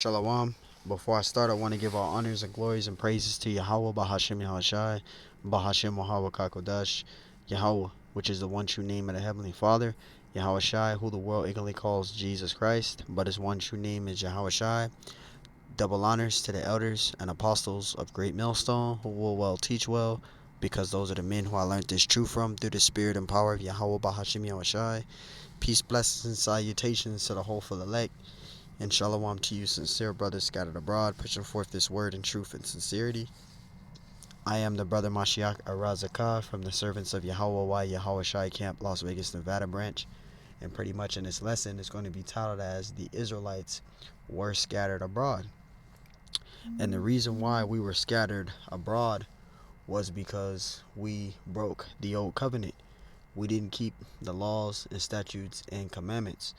Shalom. Before I start, I want to give all honors and glories and praises to Yahweh Bahashim Yahashai, Bahashim Yahweh Kakodash, Yahweh, which is the one true name of the Heavenly Father, Yahweh Shai, who the world ignorantly calls Jesus Christ, but his one true name is Yahweh Shai. Double honors to the elders and apostles of Great Millstone, who will well teach well, because those are the men who I learned this truth from through the spirit and power of Yahweh Bahashim Yahashai. Peace, blessings, and salutations to the wholeful elect. And shalom to you, sincere brothers scattered abroad, pushing forth this word in truth and sincerity. I am the brother Mashiach Arazakah from the Servants of Yahweh Yahweh Shai Camp, Las Vegas, Nevada branch. And pretty much in this lesson, it's going to be titled as The Israelites Were Scattered Abroad. And the reason why we were scattered abroad was because we broke the old covenant. We didn't keep the laws and statutes and commandments.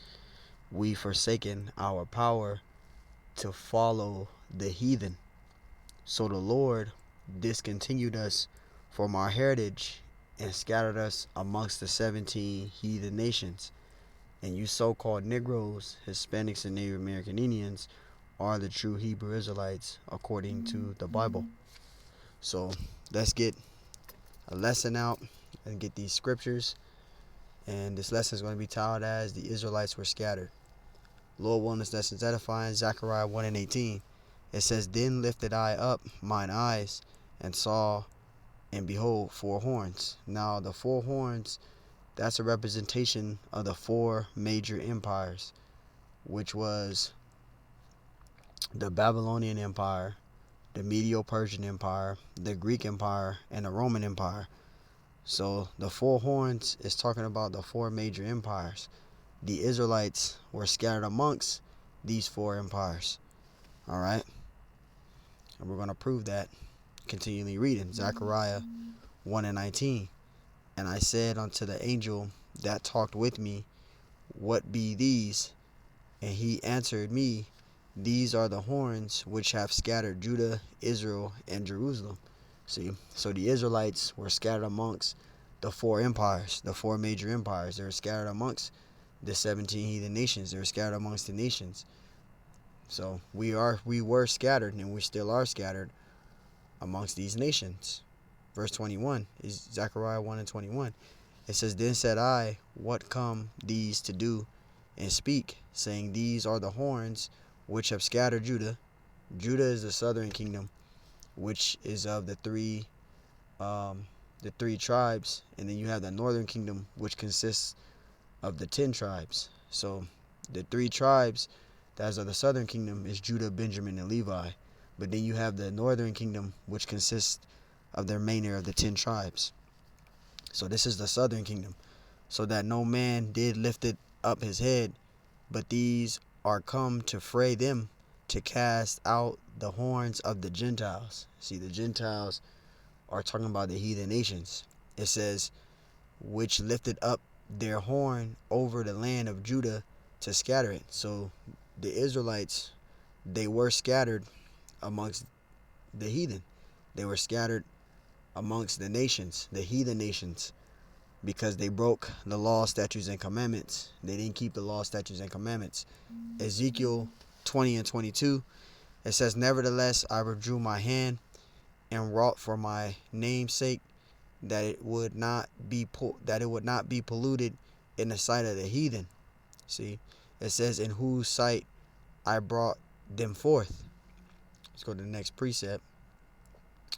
We forsaken our power to follow the heathen. So the Lord discontinued us from our heritage and scattered us amongst the 17 heathen nations. And you so-called Negroes, Hispanics, and Native American Indians are the true Hebrew Israelites according to the Bible. So let's get a lesson out and get these scriptures. And this lesson is going to be titled as The Israelites Were Scattered. Lord willing, this lesson is edifying. Zechariah 1:18. It says, Then lifted I up mine eyes, and saw, and behold, four horns. Now the four horns, that's a representation of the four major empires, which was the Babylonian Empire, the Medo-Persian Empire, the Greek Empire, and the Roman Empire. So the four horns is talking about the four major empires. The Israelites were scattered amongst these four empires. Alright? And we're going to prove that. Continually reading Zechariah 1:19. And I said unto the angel that talked with me, What be these? And he answered me, These are the horns which have scattered Judah, Israel, and Jerusalem. See, so the Israelites were scattered amongst the four empires, the four major empires. They were scattered amongst the 17 heathen nations. They were scattered amongst the nations. So we were scattered, and we still are scattered amongst these nations. Verse 21 is Zechariah 1:21. It says, Then said I, What come these to do? And speak, saying, These are the horns which have scattered Judah. Judah is the southern kingdom, which is of the three tribes, and then you have the northern kingdom, which consists of the 10 tribes. So the three tribes that are the southern kingdom is Judah, Benjamin, and Levi. But then you have the northern kingdom, which consists of the remainder of the 10 tribes. So this is the southern kingdom. So that no man did lift it up his head, but these are come to fray them, to cast out the horns of the Gentiles. See, the Gentiles are talking about the heathen nations. It says, which lifted up their horn over the land of Judah to scatter it. So the Israelites, they were scattered amongst the heathen. They were scattered amongst the nations, the heathen nations, because they broke the law, statutes, and commandments. They didn't keep the law, statutes, and commandments. Ezekiel 20:22, it says, Nevertheless, I withdrew my hand and wrought for my name's sake that it would not be polluted in the sight of the heathen. See, it says, in whose sight I brought them forth. Let's go to the next precept.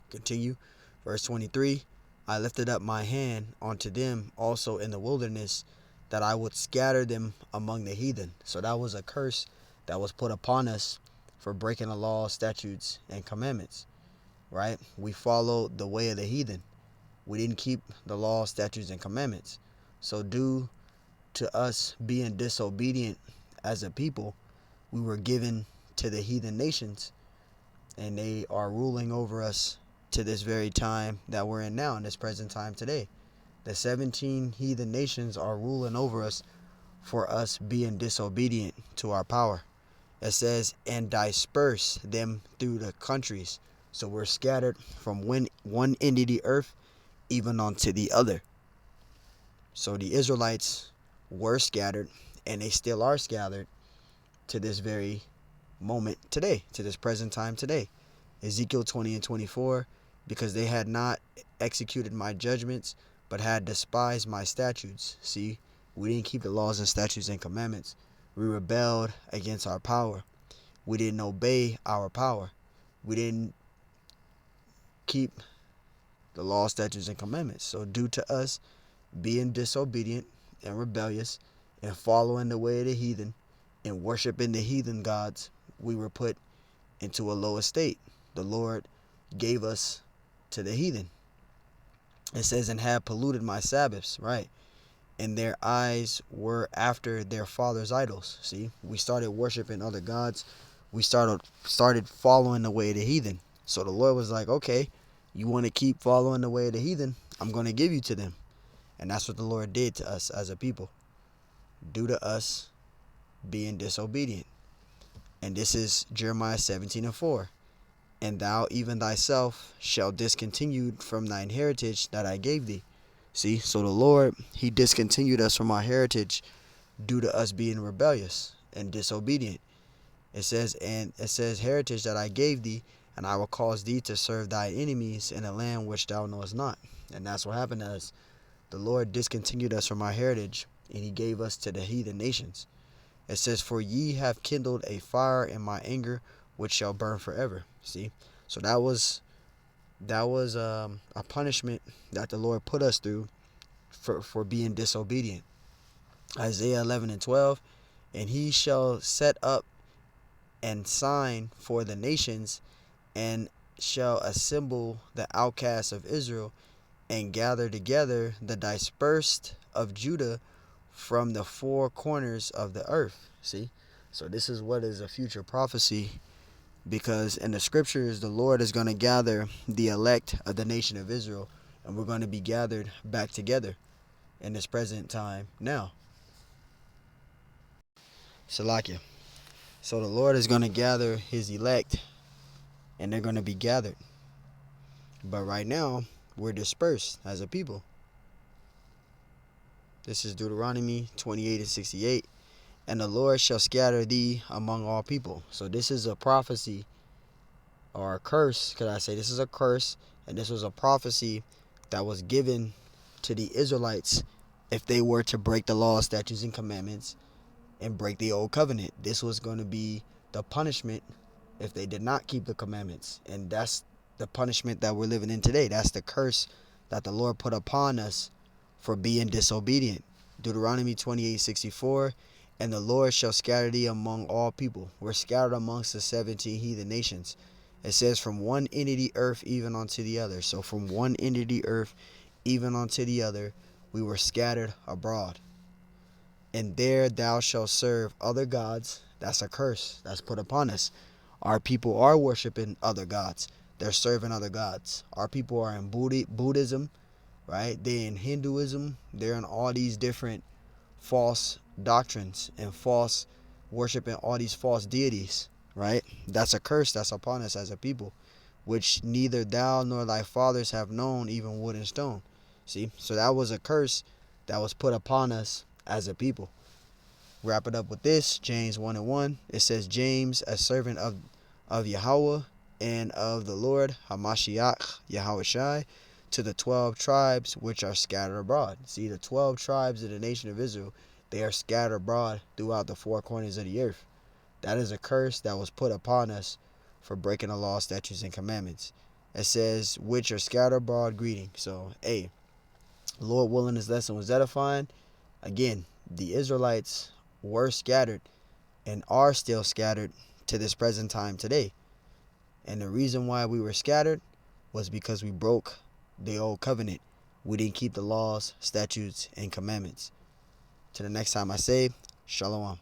Continue. Verse 23. I lifted up my hand unto them also in the wilderness, that I would scatter them among the heathen. So that was a curse that was put upon us for breaking the law, statutes, and commandments. Right? We followed the way of the heathen. We didn't keep the law, statutes, and commandments. So due to us being disobedient as a people, we were given to the heathen nations, and they are ruling over us to this very time that we're in now, in this present time today. The 17 heathen nations are ruling over us for us being disobedient to our power. It says, and disperse them through the countries. So we're scattered from one end of the earth even unto the other. So the Israelites were scattered, and they still are scattered to this very moment today, to this present time today. Ezekiel 20 and 24, because they had not executed my judgments, but had despised my statutes. See, we didn't keep the laws and statutes and commandments. We rebelled against our power. We didn't obey our power. We didn't keep the law, statutes, and commandments. So due to us being disobedient and rebellious and following the way of the heathen and worshiping the heathen gods, we were put into a low estate. The Lord gave us to the heathen. It says, and have polluted my Sabbaths, right? And their eyes were after their father's idols. See, we started worshiping other gods. We started following the way of the heathen. So the Lord was like, okay, you want to keep following the way of the heathen? I'm going to give you to them. And that's what the Lord did to us as a people, due to us being disobedient. And this is Jeremiah 17 and 4. And thou even thyself shalt discontinue from thine heritage that I gave thee. See, so the Lord, he discontinued us from our heritage due to us being rebellious and disobedient. It says heritage that I gave thee, and I will cause thee to serve thy enemies in a land which thou knowest not. And that's what happened to us. The Lord discontinued us from our heritage, and he gave us to the heathen nations. It says, for ye have kindled a fire in my anger, which shall burn forever. See, so that was a punishment that the Lord put us through for being disobedient. Isaiah 11 and 12, and he shall set up and sign for the nations, and shall assemble the outcasts of Israel, and gather together the dispersed of Judah from the four corners of the earth. See, so this is what is a future prophecy, because in the scriptures the Lord is going to gather the elect of the nation of Israel, and we're going to be gathered back together in this present time now. Salakia. So the Lord is going to gather his elect, and they're going to be gathered. But right now, we're dispersed as a people. This is Deuteronomy 28 and 68. And the Lord shall scatter thee among all people. So this is a prophecy, or a curse, could I say. This is a curse, and this was a prophecy that was given to the Israelites if they were to break the law, statutes, and commandments and break the old covenant. This was going to be the punishment if they did not keep the commandments. And that's the punishment that we're living in today. That's the curse that the Lord put upon us for being disobedient. Deuteronomy 28:64, and the Lord shall scatter thee among all people. We're scattered amongst the 17 heathen nations. It says from one end of the earth even unto the other. So from one end of the earth even unto the other, we were scattered abroad. And there thou shalt serve other gods. That's a curse that's put upon us. Our people are worshiping other gods. They're serving other gods. Our people are in Buddhism, right? They're in Hinduism. They're in all these different false doctrines and false worshiping all these false deities, right? That's a curse that's upon us as a people, which neither thou nor thy fathers have known, even wood and stone. See, so that was a curse that was put upon us as a people. Wrap it up with this, James 1 and 1. It says, James, a servant of Yahweh and of the Lord Hamashiach Yahushai, to the 12 tribes which are scattered abroad. See, the 12 tribes of the nation of Israel, they are scattered abroad throughout the four corners of the earth. That is a curse that was put upon us for breaking the law, statutes, and commandments. It says, which are scattered abroad, greeting. So, hey, Lord willing, this lesson was edifying. Again, the Israelites were scattered and are still scattered to this present time today. And the reason why we were scattered was because we broke the old covenant. We didn't keep the laws, statutes, and commandments. Till the next time I say, Shalom.